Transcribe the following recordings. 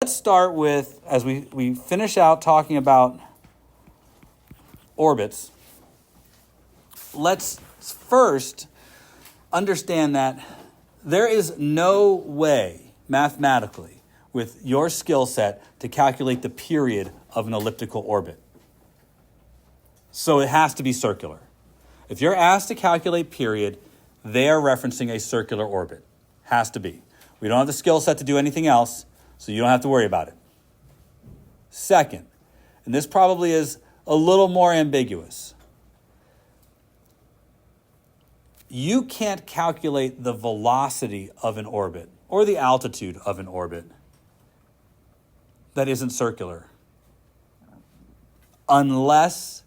let's start with, as we finish out talking about orbits, let's first understand that there is no way mathematically with your skill set to calculate the period of an elliptical orbit. So it has to be circular. If you're asked to calculate period, they are referencing a circular orbit. Has to be. We don't have the skill set to do anything else, so you don't have to worry about it. Second, and this probably is a little more ambiguous, you can't calculate the velocity of an orbit or the altitude of an orbit that isn't circular unless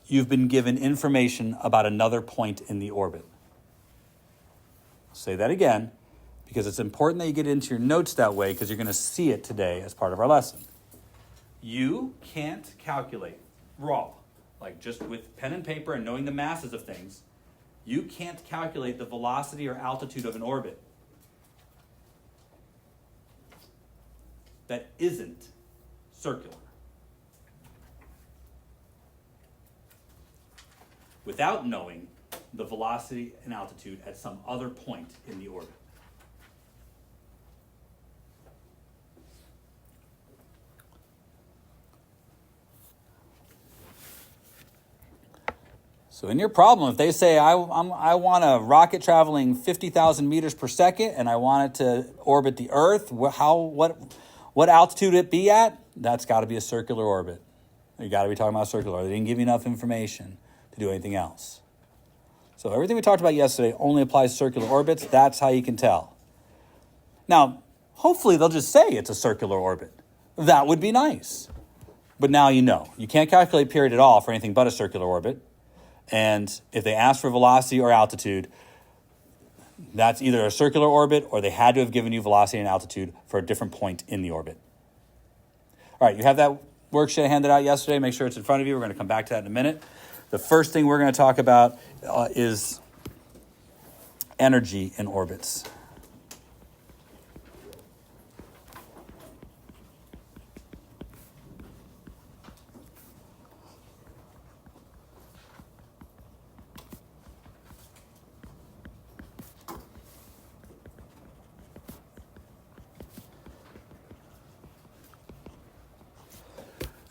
you've been given information about another point in the orbit. I'll say that again because it's important that you get into your notes that way because you're going to see it today as part of our lesson. You can't calculate raw, like just with pen and paper and knowing the masses of things. You can't calculate the velocity or altitude of an orbit that isn't circular without knowing the velocity and altitude at some other point in the orbit. So in your problem, if they say, I want a rocket traveling 50,000 meters per second and I want it to orbit the Earth, what altitude it be at? That's got to be a circular orbit. You got to be talking about circular. They didn't give you enough information to do anything else. So everything we talked about yesterday only applies to circular orbits. That's how you can tell. Now, hopefully they'll just say it's a circular orbit. That would be nice. But now you know. You can't calculate period at all for anything but a circular orbit. And if they ask for velocity or altitude, that's either a circular orbit or they had to have given you velocity and altitude for a different point in the orbit. All right, you have that worksheet I handed out yesterday. Make sure it's in front of you. We're going to come back to that in a minute. The first thing we're going to talk about is energy in orbits.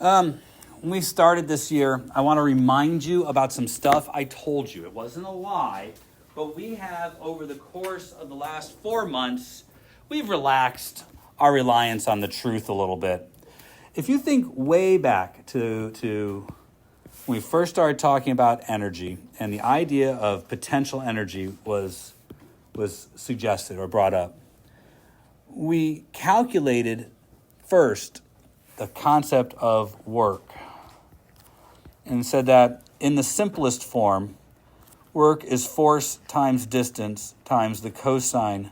When we started this year, I want to remind you about some stuff I told you. It wasn't a lie, but we have, over the course of the last 4 months, we've relaxed our reliance on the truth a little bit. If you think way back to when we first started talking about energy and the idea of potential energy was suggested or brought up, we calculated first the concept of work and said that in the simplest form, work is force times distance times the cosine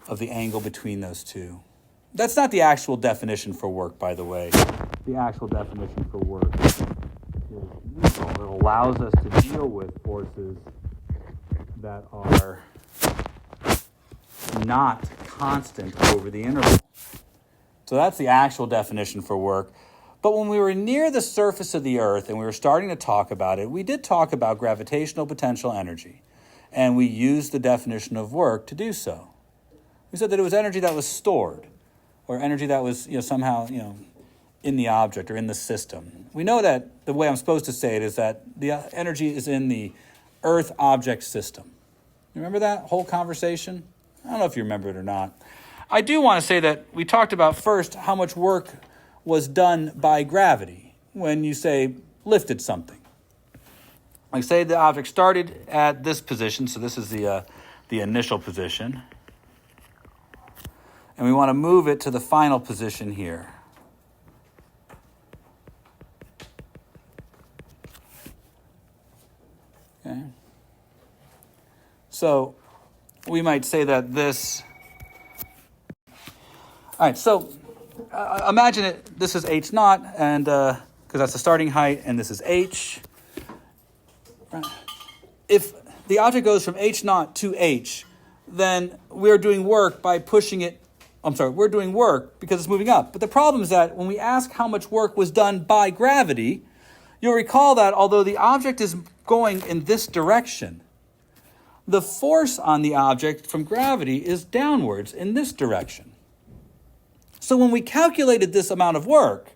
of the angle between those two. That's not the actual definition for work, by the way. The actual definition for work is neutral. It allows us to deal with forces that are not constant over the interval. So that's the actual definition for work. But when we were near the surface of the Earth and we were starting to talk about it, we did talk about gravitational potential energy. And we used the definition of work to do so. We said that it was energy that was stored, or energy that was somehow in the object or in the system. We know that the way I'm supposed to say it is that the energy is in the Earth object system. You remember that whole conversation? I don't know if you remember it or not. I do want to say that we talked about first how much work was done by gravity when you say lifted something. Like say the object started at this position, so this is the initial position, and we want to move it to the final position here. Okay. So we might say that this. All right, so imagine it. This is h naught, and because that's the starting height, and this is h. Right. If the object goes from h naught to h, then we're doing work by pushing it we're doing work because it's moving up. But the problem is that when we ask how much work was done by gravity, you'll recall that although the object is going in this direction, the force on the object from gravity is downwards in this direction. So when we calculated this amount of work,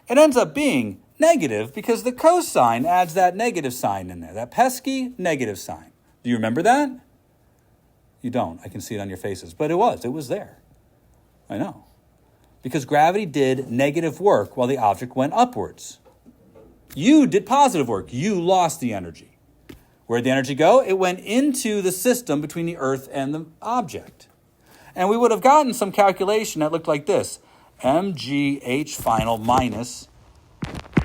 it ends up being negative because the cosine adds that negative sign in there, that pesky negative sign. Do you remember that? You don't. I can see it on your faces. But it was there. I know. Because gravity did negative work while the object went upwards. You did positive work. You lost the energy. Where'd the energy go? It went into the system between the Earth and the object. And we would have gotten some calculation that looked like this. mgh final minus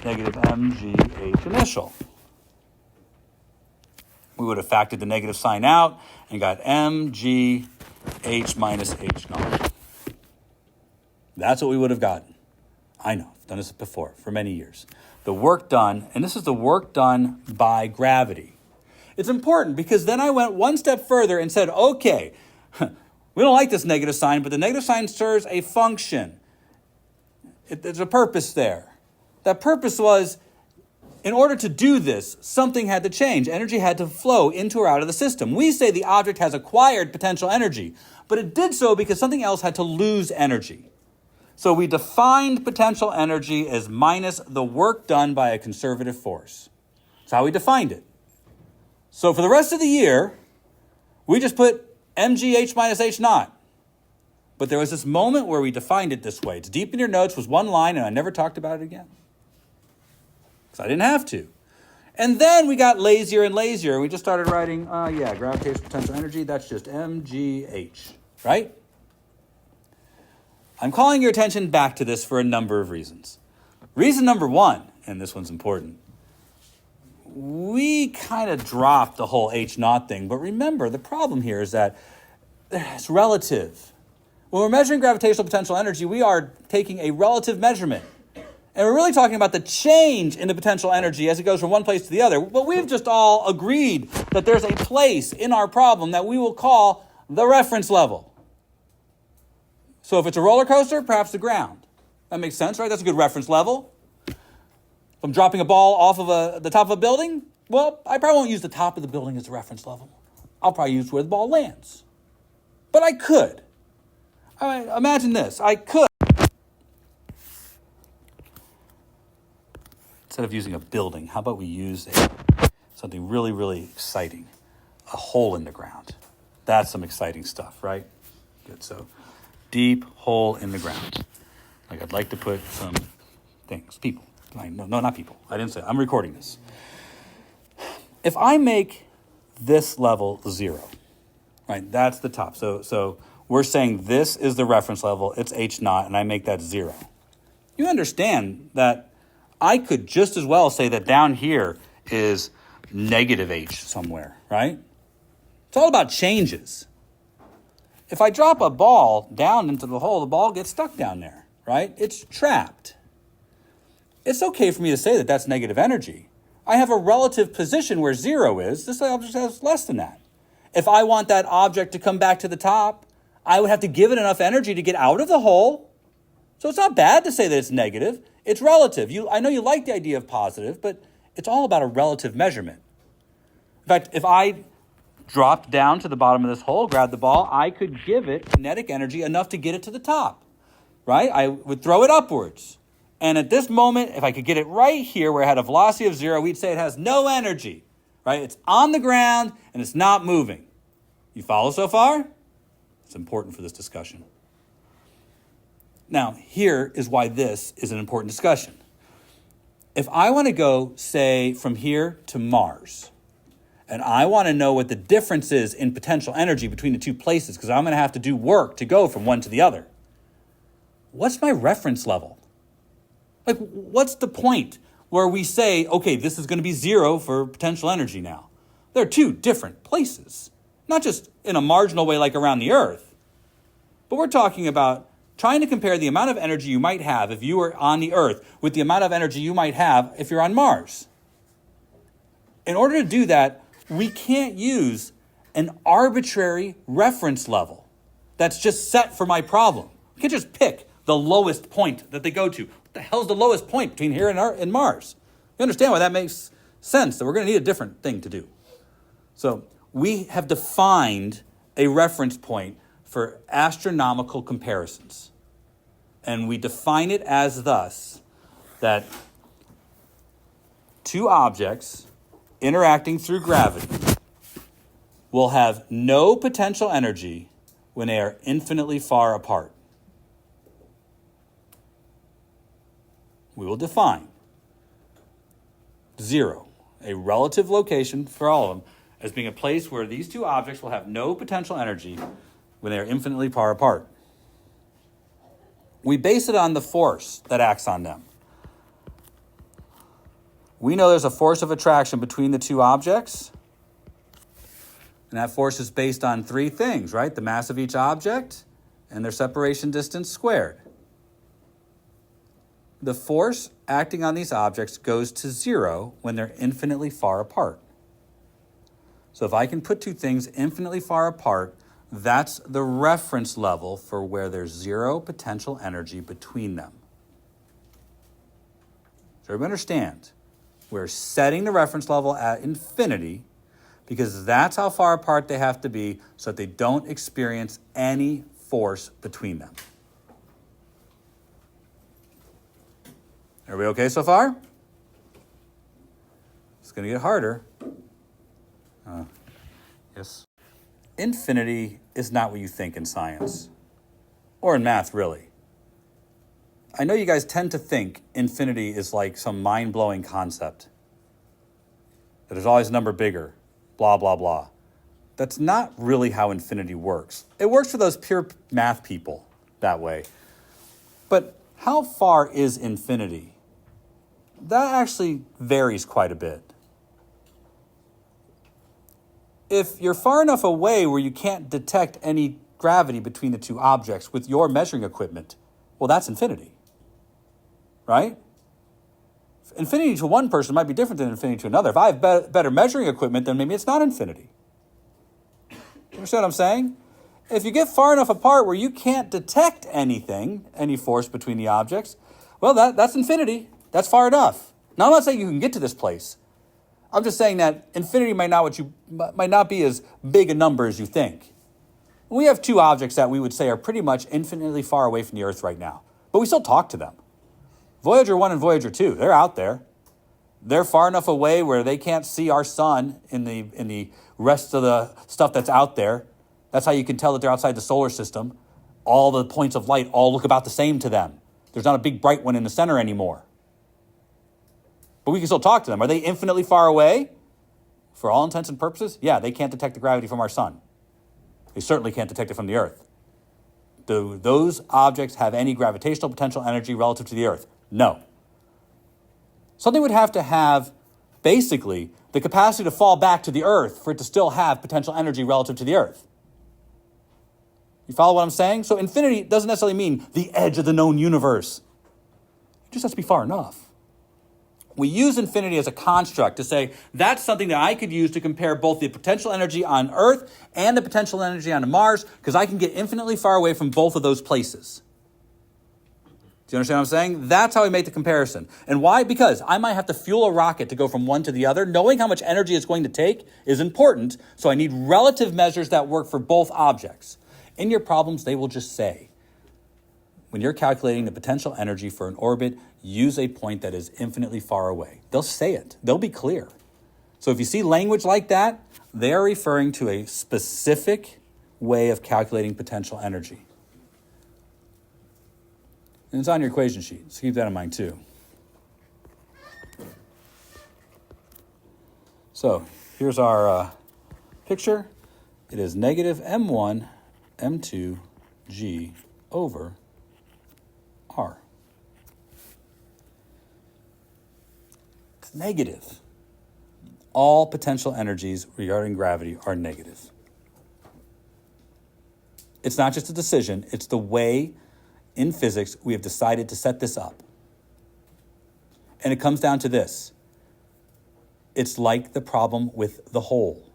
negative mgh initial. We would have factored the negative sign out and got mgh minus h naught. That's what we would have gotten. I know, I've done this before for many years. The work done, and this is the work done by gravity. It's important because then I went one step further and said, okay, we don't like this negative sign, but the negative sign serves a function. There's a purpose there. That purpose was, in order to do this, something had to change. Energy had to flow into or out of the system. We say the object has acquired potential energy, but it did so because something else had to lose energy. So we defined potential energy as minus the work done by a conservative force. That's how we defined it. So for the rest of the year, we just put mgh minus h naught. But there was this moment where we defined it this way. It's deep in your notes, was one line, and I never talked about it again. Because I didn't have to. And then we got lazier and lazier. We just started writing, gravitational potential energy, that's just mgh, right? I'm calling your attention back to this for a number of reasons. Reason number one, and this one's important, we kind of dropped the whole h naught thing, but remember, the problem here is that it's relative. When we're measuring gravitational potential energy, we are taking a relative measurement. And we're really talking about the change in the potential energy as it goes from one place to the other. But we've just all agreed that there's a place in our problem that we will call the reference level. So if it's a roller coaster, perhaps the ground. That makes sense, right? That's a good reference level. If I'm dropping a ball off of the top of a building, well, I probably won't use the top of the building as the reference level. I'll probably use where the ball lands. But I could. Imagine this. I could. Instead of using a building, how about we use something really, really exciting? A hole in the ground. That's some exciting stuff, right? Good. So, deep hole in the ground. Like I'd like to put some things, people. No, not people. I didn't say it. I'm recording this. If I make this level 0, right? That's the top. So we're saying this is the reference level. It's h naught, and I make that 0. You understand that I could just as well say that down here is negative h somewhere, right? It's all about changes. If I drop a ball down into the hole, the ball gets stuck down there, right? It's trapped. It's okay for me to say that that's negative energy. I have a relative position where 0 is. This object has less than that. If I want that object to come back to the top, I would have to give it enough energy to get out of the hole. So it's not bad to say that it's negative. It's relative. I know you like the idea of positive, but it's all about a relative measurement. In fact, if I dropped down to the bottom of this hole, grabbed the ball, I could give it kinetic energy enough to get it to the top, right? I would throw it upwards. And at this moment, if I could get it right here where it had a velocity of 0, we'd say it has no energy, right? It's on the ground and it's not moving. You follow so far? It's important for this discussion. Now, here is why this is an important discussion. If I want to go, say, from here to Mars, and I want to know what the difference is in potential energy between the two places, because I'm going to have to do work to go from one to the other, what's my reference level? Like, what's the point where we say, okay, this is going to be 0 for potential energy now? They're two different places, not just in a marginal way like around the Earth, but we're talking about trying to compare the amount of energy you might have if you were on the Earth with the amount of energy you might have if you're on Mars. In order to do that, we can't use an arbitrary reference level that's just set for my problem. We can't just pick the lowest point that they go to. What the hell's the lowest point between here and Mars? You understand why that makes sense, that we're going to need a different thing to do. So we have defined a reference point for astronomical comparisons. And we define it as thus, that two objects interacting through gravity will have no potential energy when they are infinitely far apart. We will define 0, a relative location for all of them, as being a place where these two objects will have no potential energy when they are infinitely far apart. We base it on the force that acts on them. We know there's a force of attraction between the two objects. And that force is based on three things, right? The mass of each object and their separation distance squared. The force acting on these objects goes to 0 when they're infinitely far apart. So if I can put two things infinitely far apart, that's the reference level for where there's 0 potential energy between them. So everybody understand, we're setting the reference level at infinity because that's how far apart they have to be so that they don't experience any force between them. Everybody okay so far? It's going to get harder. Yes. Infinity is not what you think in science, or in math, really. I know you guys tend to think infinity is like some mind-blowing concept, that there's always a number bigger, blah, blah, blah. That's not really how infinity works. It works for those pure math people that way. But how far is infinity? That actually varies quite a bit. If you're far enough away where you can't detect any gravity between the two objects with your measuring equipment, well, that's infinity, right? Infinity to one person might be different than infinity to another. If I have better measuring equipment, then maybe it's not infinity. You understand what I'm saying? If you get far enough apart where you can't detect anything, any force between the objects, well, that's infinity. That's far enough. Now, I'm not saying you can get to this place. I'm just saying that infinity might not be as big a number as you think. We have two objects that we would say are pretty much infinitely far away from the Earth right now, but we still talk to them. Voyager 1 and Voyager 2, they're out there. They're far enough away where they can't see our sun in the rest of the stuff that's out there. That's how you can tell that they're outside the solar system. All the points of light all look about the same to them. There's not a big bright one in the center anymore. But we can still talk to them. Are they infinitely far away? For all intents and purposes, yeah, they can't detect the gravity from our sun. They certainly can't detect it from the Earth. Do those objects have any gravitational potential energy relative to the Earth? No. Something would have to have, basically, the capacity to fall back to the Earth for it to still have potential energy relative to the Earth. You follow what I'm saying? So infinity doesn't necessarily mean the edge of the known universe. It just has to be far enough. We use infinity as a construct to say that's something that I could use to compare both the potential energy on Earth and the potential energy on Mars, because I can get infinitely far away from both of those places. Do you understand what I'm saying? That's how we make the comparison. And why? Because I might have to fuel a rocket to go from one to the other. Knowing how much energy it's going to take is important, so I need relative measures that work for both objects. In your problems, they will just say, when you're calculating the potential energy for an orbit, use a point that is infinitely far away. They'll say it. They'll be clear. So if you see language like that, they are referring to a specific way of calculating potential energy. And it's on your equation sheet, so keep that in mind too. So here's our picture. It is negative m1, m2, g over r. It's negative. All potential energies regarding gravity are negative. It's not just a decision, it's the way in physics we have decided to set this up. And it comes down to this. It's like the problem with the hole.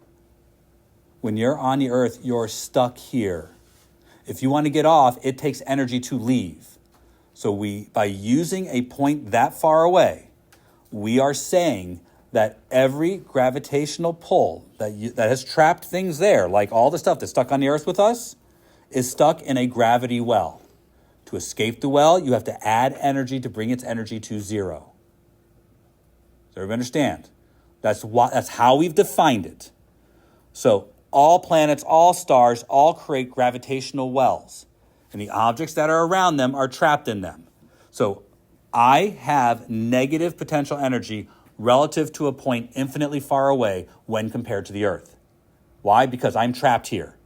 When you're on the Earth, you're stuck here. If you want to get off, it takes energy to leave. So by using a point that far away, we are saying that every gravitational pull that has trapped things there, like all the stuff that's stuck on the earth with us, is stuck in a gravity well. To escape the well, you have to add energy to bring its energy to zero. Does everybody understand? That's how we've defined it. So all planets, all stars, all create gravitational wells. And the objects that are around them are trapped in them. So I have negative potential energy relative to a point infinitely far away when compared to the Earth. Why? Because I'm trapped here.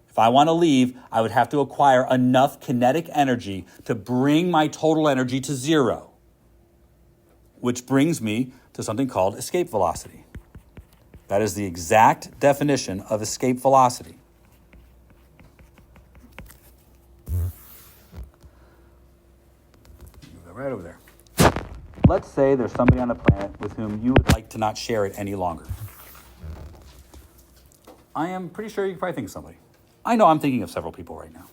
If I want to leave, I would have to acquire enough kinetic energy to bring my total energy to zero, which brings me to something called escape velocity. That is the exact definition of escape velocity. Right over there. Let's say there's somebody on the planet with whom you would like to not share it any longer. I am pretty sure you can probably think of somebody. I know I'm thinking of several people right now.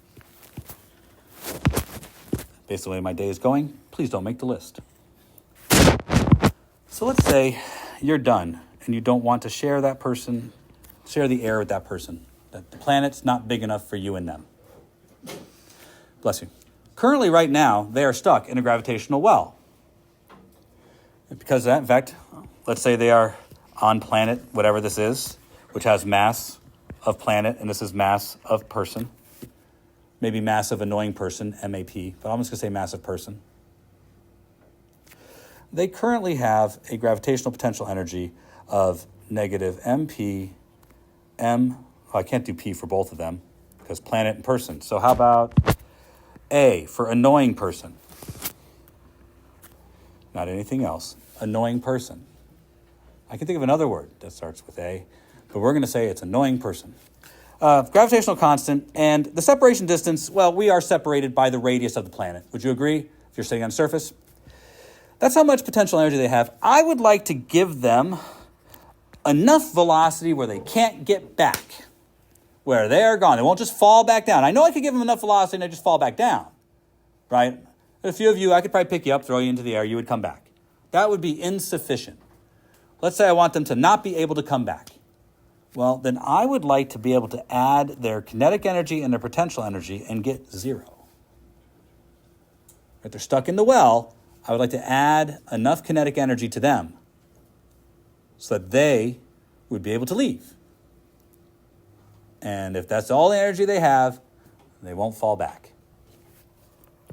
Based on the way my day is going, please don't make the list. So let's say you're done and you don't want to share that person, share the air with that person. That the planet's not big enough for you and them. Bless you. Currently, right now, they are stuck in a gravitational well. And because of that, in fact, let's say they are on planet, whatever this is, which has mass of planet, and this is mass of person. Maybe mass of annoying person, MAP, but I'm just going to say mass of person. They currently have a gravitational potential energy of negative MP, I can't do P for both of them, because planet and person. So how about A for annoying person? Not anything else. Annoying person. I can think of another word that starts with A, but we're going to say it's annoying person. Gravitational constant, and the separation distance, well, we are separated by the radius of the planet. Would you agree if you're sitting on the surface? That's how much potential energy they have. I would like to give them enough velocity where they can't get back, where they're gone. They won't just fall back down. I know I could give them enough velocity and they just fall back down, right? A few of you, I could probably pick you up, throw you into the air, you would come back. That would be insufficient. Let's say I want them to not be able to come back. Well, then I would like to be able to add their kinetic energy and their potential energy and get zero. If they're stuck in the well, I would like to add enough kinetic energy to them so that they would be able to leave. And if that's all the energy they have, they won't fall back.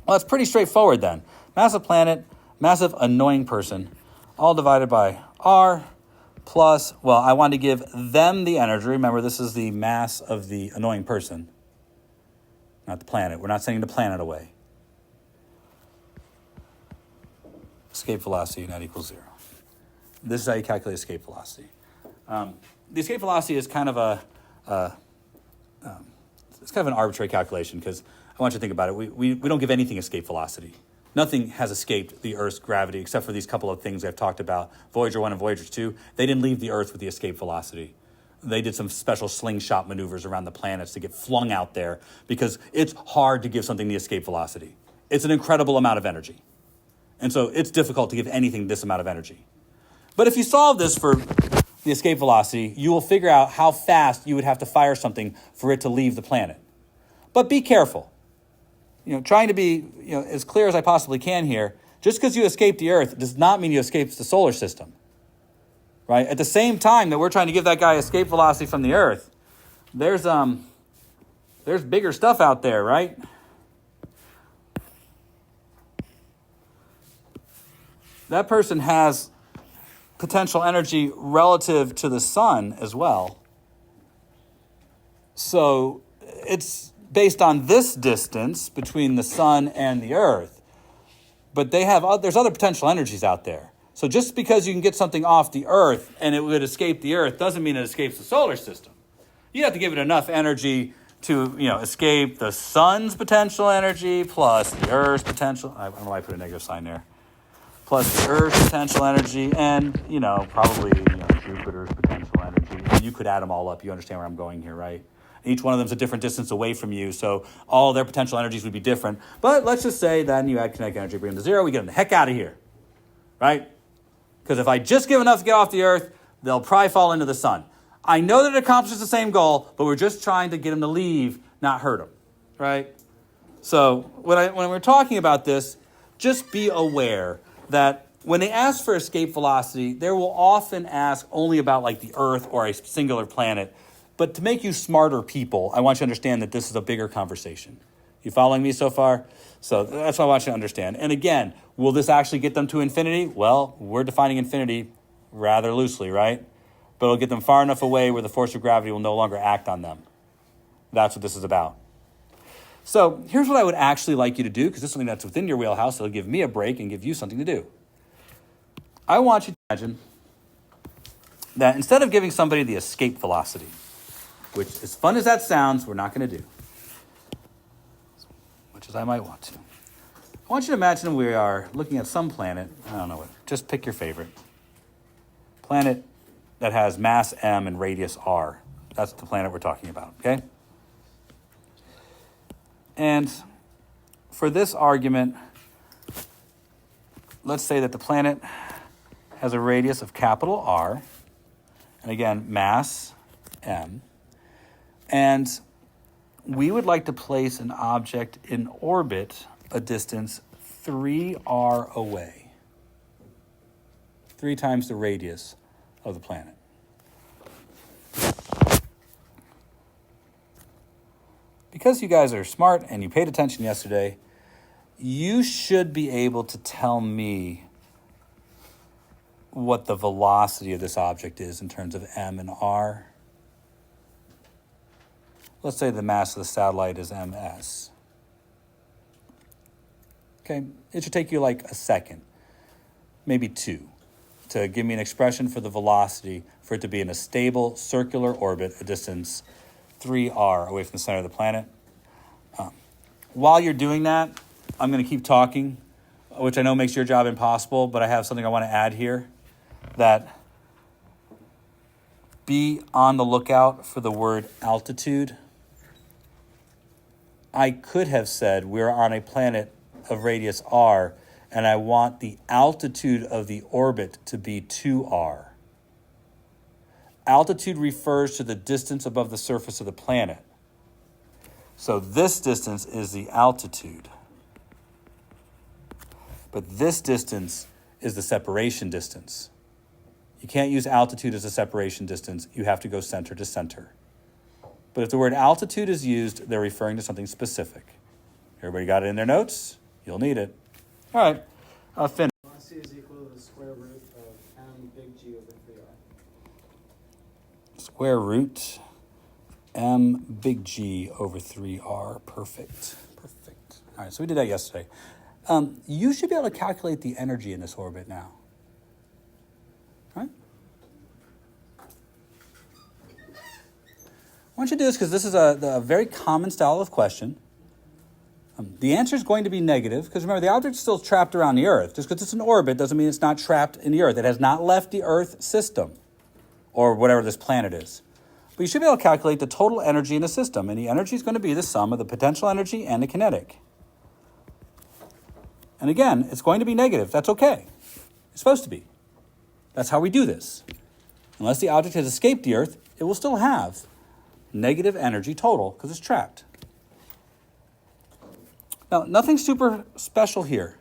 Well, it's pretty straightforward then. Massive planet, massive annoying person, all divided by R plus, well, I want to give them the energy. Remember, this is the mass of the annoying person, not the planet. We're not sending the planet away. Escape velocity not equals zero. This is how you calculate escape velocity. The escape velocity is kind of it's kind of an arbitrary calculation because I want you to think about it. We don't give anything escape velocity. Nothing has escaped the Earth's gravity except for these couple of things I've talked about. Voyager 1 and Voyager 2, they didn't leave the Earth with the escape velocity. They did some special slingshot maneuvers around the planets to get flung out there because it's hard to give something the escape velocity. It's an incredible amount of energy. And so it's difficult to give anything this amount of energy. But if you solve this for the escape velocity, you will figure out how fast you would have to fire something for it to leave the planet. But be careful. Trying to be as clear as I possibly can here. Just because you escape the Earth does not mean you escape the solar system. Right? At the same time that we're trying to give that guy escape velocity from the Earth, there's bigger stuff out there, right? That person has potential energy relative to the sun as well. So it's based on this distance between the sun and the Earth. But there's other potential energies out there. So just because you can get something off the Earth and it would escape the Earth doesn't mean it escapes the solar system. You have to give it enough energy to escape the sun's potential energy plus the Earth's potential. I don't know why I put a negative sign there. Plus the Earth's potential energy and, probably Jupiter's potential energy. And you could add them all up. You understand where I'm going here, right? Each one of them is a different distance away from you, so all their potential energies would be different. But let's just say then you add kinetic energy, bring them to 0, we get them the heck out of here, right? Because if I just give enough to get off the Earth, they'll probably fall into the sun. I know that it accomplishes the same goal, but we're just trying to get them to leave, not hurt them, right? So when we're talking about this, just be aware that when they ask for escape velocity, they will often ask only about like the Earth or a singular planet. But to make you smarter people, I want you to understand that this is a bigger conversation. You following me so far? So that's what I want you to understand. And again, will this actually get them to infinity? Well, we're defining infinity rather loosely, right? But it'll get them far enough away where the force of gravity will no longer act on them. That's what this is about. So here's what I would actually like you to do, because this is something that's within your wheelhouse. It'll give me a break and give you something to do. I want you to imagine that instead of giving somebody the escape velocity, which, as fun as that sounds, we're not going to do, much as I might want to. I want you to imagine we are looking at some planet, I don't know what, just pick your favorite. Planet that has mass m and radius r. That's the planet we're talking about, okay? And for this argument, let's say that the planet has a radius of capital R, and again, mass m, and we would like to place an object in orbit a distance 3r away, 3 times the radius of the planet. Because you guys are smart and you paid attention yesterday, you should be able to tell me what the velocity of this object is in terms of m and r. Let's say the mass of the satellite is ms. Okay, it should take you like a second, maybe 2, to give me an expression for the velocity for it to be in a stable circular orbit, a distance 3r away from the center of the planet. While you're doing that, I'm going to keep talking, which I know makes your job impossible, but I have something I want to add here, that be on the lookout for the word altitude. I could have said we're on a planet of radius r, and I want the altitude of the orbit to be 2r. Altitude refers to the distance above the surface of the planet. So this distance is the altitude. But this distance is the separation distance. You can't use altitude as a separation distance. You have to go center to center. But if the word altitude is used, they're referring to something specific. Everybody got it in their notes? You'll need it. All right. Finn. Velocity is equal to the square root of m big G over 3r. Square root m big G over 3r. Perfect. Perfect. All right, so we did that yesterday. You should be able to calculate the energy in this orbit now. All right? I want you to do this because this is a very common style of question. The answer is going to be negative because remember, the object is still trapped around the Earth. Just because it's in orbit doesn't mean it's not trapped in the Earth. It has not left the Earth system or whatever this planet is. But you should be able to calculate the total energy in the system, and the energy is going to be the sum of the potential energy and the kinetic. And again, it's going to be negative. That's okay. It's supposed to be. That's how we do this. Unless the object has escaped the Earth, it will still have negative energy total because it's trapped. Now, nothing super special here.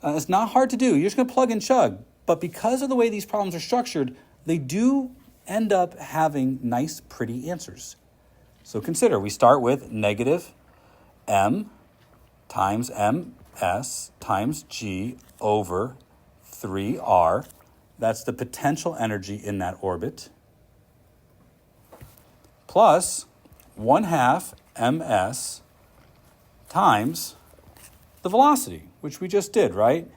It's not hard to do. You're just going to plug and chug. But because of the way these problems are structured, they do end up having nice, pretty answers. So consider, we start with negative m times ms times g over 3r. That's the potential energy in that orbit. Plus 1/2 ms times the velocity, which we just did, right?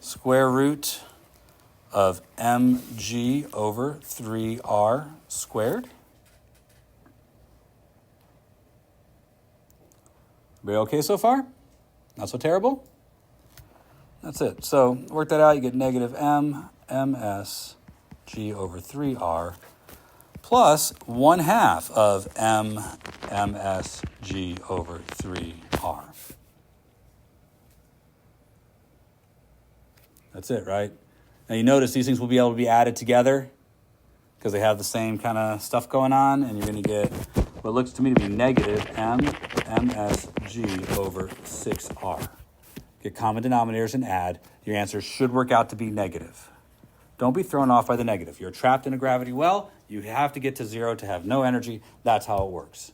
Square root of mg over 3r squared. Everybody okay so far? Not so terrible? That's it. So work that out. You get negative ms g over 3r plus 1/2 of MSG over 3R. That's it, right? Now you notice these things will be able to be added together because they have the same kind of stuff going on, and you're going to get what looks to me to be negative MSG over 6R. Get common denominators and add. Your answer should work out to be negative. Don't be thrown off by the negative. You're trapped in a gravity well. You have to get to zero to have no energy. That's how it works.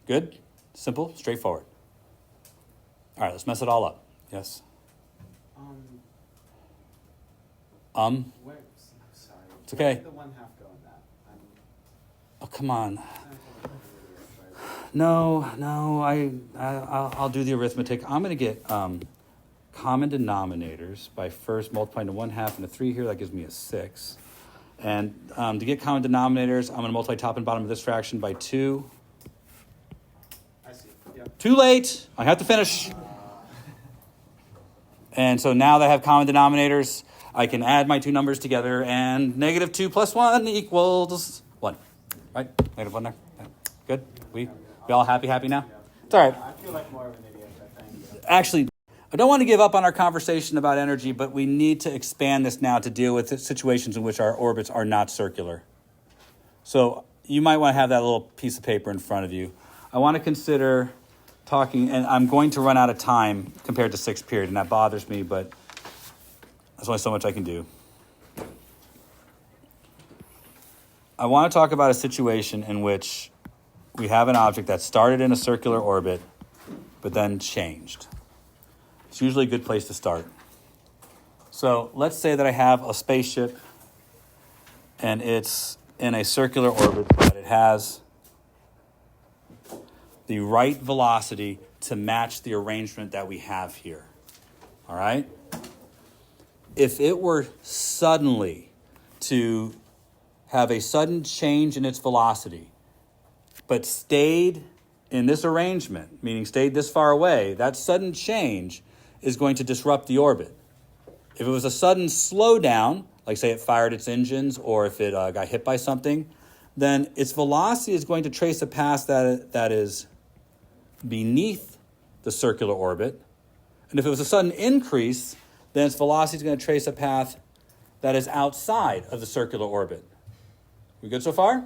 Good? Simple? Straightforward. All right, let's mess it all up. Yes? Where, I'm sorry. It's okay. Where did the 1/2 go in that? Oh, come on. I'm No, I'll do the arithmetic. I'm going to get common denominators by first multiplying to 1/2 and a 3 here. That gives me a 6. And to get common denominators, I'm going to multiply top and bottom of this fraction by 2. I see. Yep. Too late. I have to finish. And so now that I have common denominators, I can add my two numbers together, and negative 2 plus 1 equals 1. Right? Negative 1 there. Yeah. Good? We all happy now? It's all right. I feel like more of an idiot, but thank you. Actually, I don't want to give up on our conversation about energy, but we need to expand this now to deal with situations in which our orbits are not circular. So you might want to have that little piece of paper in front of you. I want to consider talking, and I'm going to run out of time compared to sixth period, and that bothers me, but there's only so much I can do. I want to talk about a situation in which we have an object that started in a circular orbit, but then changed. It's usually a good place to start. So let's say that I have a spaceship, and it's in a circular orbit, but it has the right velocity to match the arrangement that we have here. All right? If it were suddenly to have a sudden change in its velocity, but stayed in this arrangement, meaning stayed this far away, that sudden change is going to disrupt the orbit. If it was a sudden slowdown, like say it fired its engines or if it got hit by something, then its velocity is going to trace a path that is beneath the circular orbit. And if it was a sudden increase, then its velocity is going to trace a path that is outside of the circular orbit. We good so far?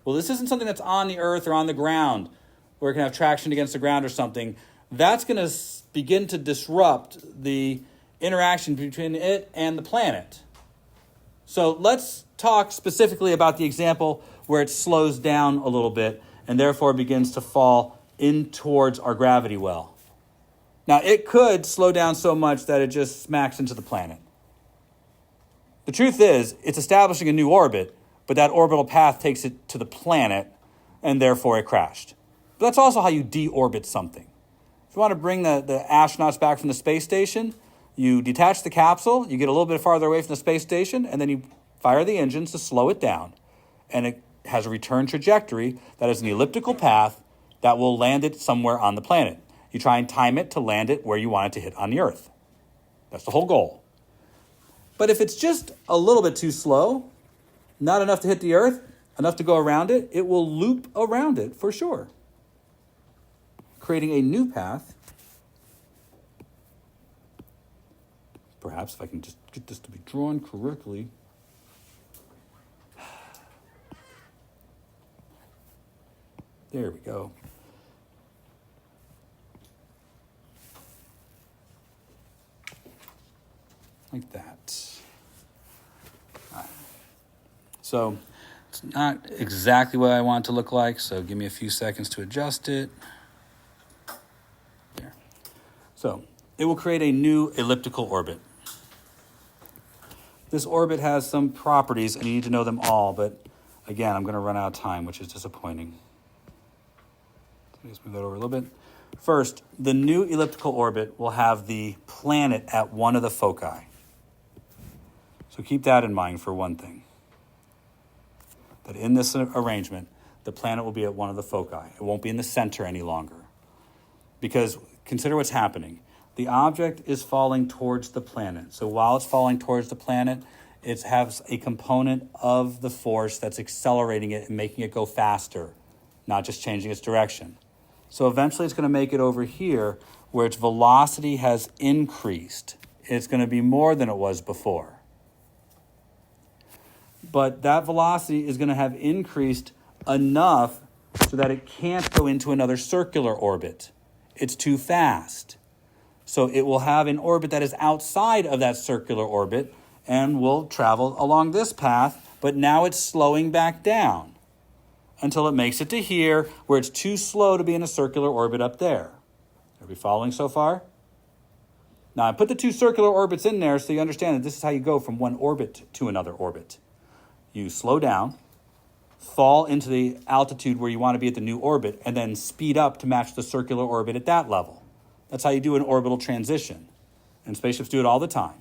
Well, this isn't something that's on the earth or on the ground where it can have traction against the ground or something. That's going to begin to disrupt the interaction between it and the planet. So let's talk specifically about the example where it slows down a little bit and therefore begins to fall in towards our gravity well. Now, it could slow down so much that it just smacks into the planet. The truth is, it's establishing a new orbit, but that orbital path takes it to the planet, and therefore it crashed. But that's also how you deorbit something. If you want to bring the astronauts back from the space station, you detach the capsule, you get a little bit farther away from the space station, and then you fire the engines to slow it down. And it has a return trajectory that is an elliptical path that will land it somewhere on the planet. You try and time it to land it where you want it to hit on the Earth. That's the whole goal. But if it's just a little bit too slow, not enough to hit the Earth, enough to go around it, it will loop around it for sure, creating a new path. Perhaps if I can just get this to be drawn correctly. There we go. Like that. All right. So it's not exactly what I want it to look like, so give me a few seconds to adjust it. There. So it will create a new elliptical orbit. This orbit has some properties, and you need to know them all, but again, I'm going to run out of time, which is disappointing. Let's move that over a little bit. First, the new elliptical orbit will have the planet at one of the foci. So keep that in mind for one thing. That in this arrangement, the planet will be at one of the foci. It won't be in the center any longer. Because consider what's happening. The object is falling towards the planet. So while it's falling towards the planet, It has a component of the force that's accelerating it and making it go faster, not just changing its direction. So eventually it's going to make it over here where its velocity has increased. It's going to be more than it was before. But that velocity is going to have increased enough so that it can't go into another circular orbit. It's too fast. So it will have an orbit that is outside of that circular orbit and will travel along this path, but now it's slowing back down until it makes it to here where it's too slow to be in a circular orbit up there. Are we following so far? Now I put the two circular orbits in there so you understand that this is how you go from one orbit to another orbit. You slow down, fall into the altitude where you want to be at the new orbit, and then speed up to match the circular orbit at that level. That's how you do an orbital transition. And spaceships do it all the time.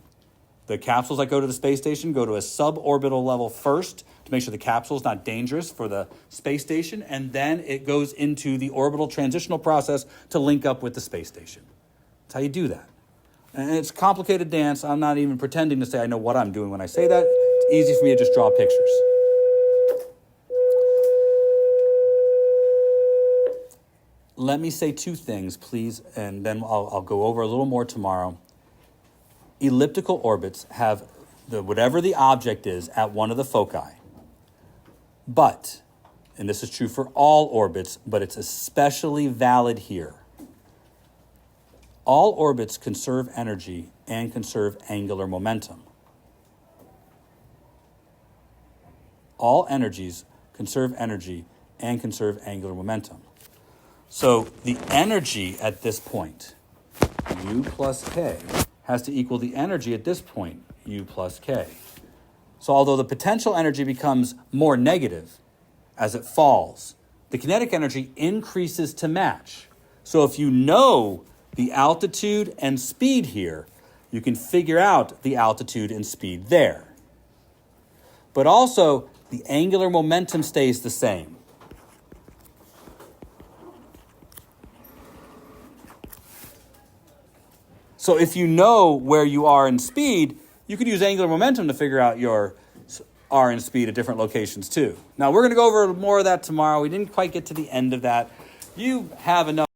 The capsules that go to the space station go to a suborbital level first to make sure the capsule is not dangerous for the space station, and then it goes into the orbital transitional process to link up with the space station. That's how you do that. And it's a complicated dance. I'm not even pretending to say I know what I'm doing when I say that. It's easy for me to just draw pictures. Let me say two things, please, and then I'll go over a little more tomorrow. Elliptical orbits have whatever the object is at one of the foci. But, and this is true for all orbits, but it's especially valid here. All orbits conserve energy and conserve angular momentum. All energies conserve energy and conserve angular momentum. So the energy at this point, U plus K, has to equal the energy at this point, U plus K. So although the potential energy becomes more negative as it falls, the kinetic energy increases to match. So if you know the altitude and speed here, you can figure out the altitude and speed there. But also, the angular momentum stays the same. So if you know where you are in speed, you could use angular momentum to figure out your R in speed at different locations too. Now we're going to go over more of that tomorrow. We didn't quite get to the end of that. You have enough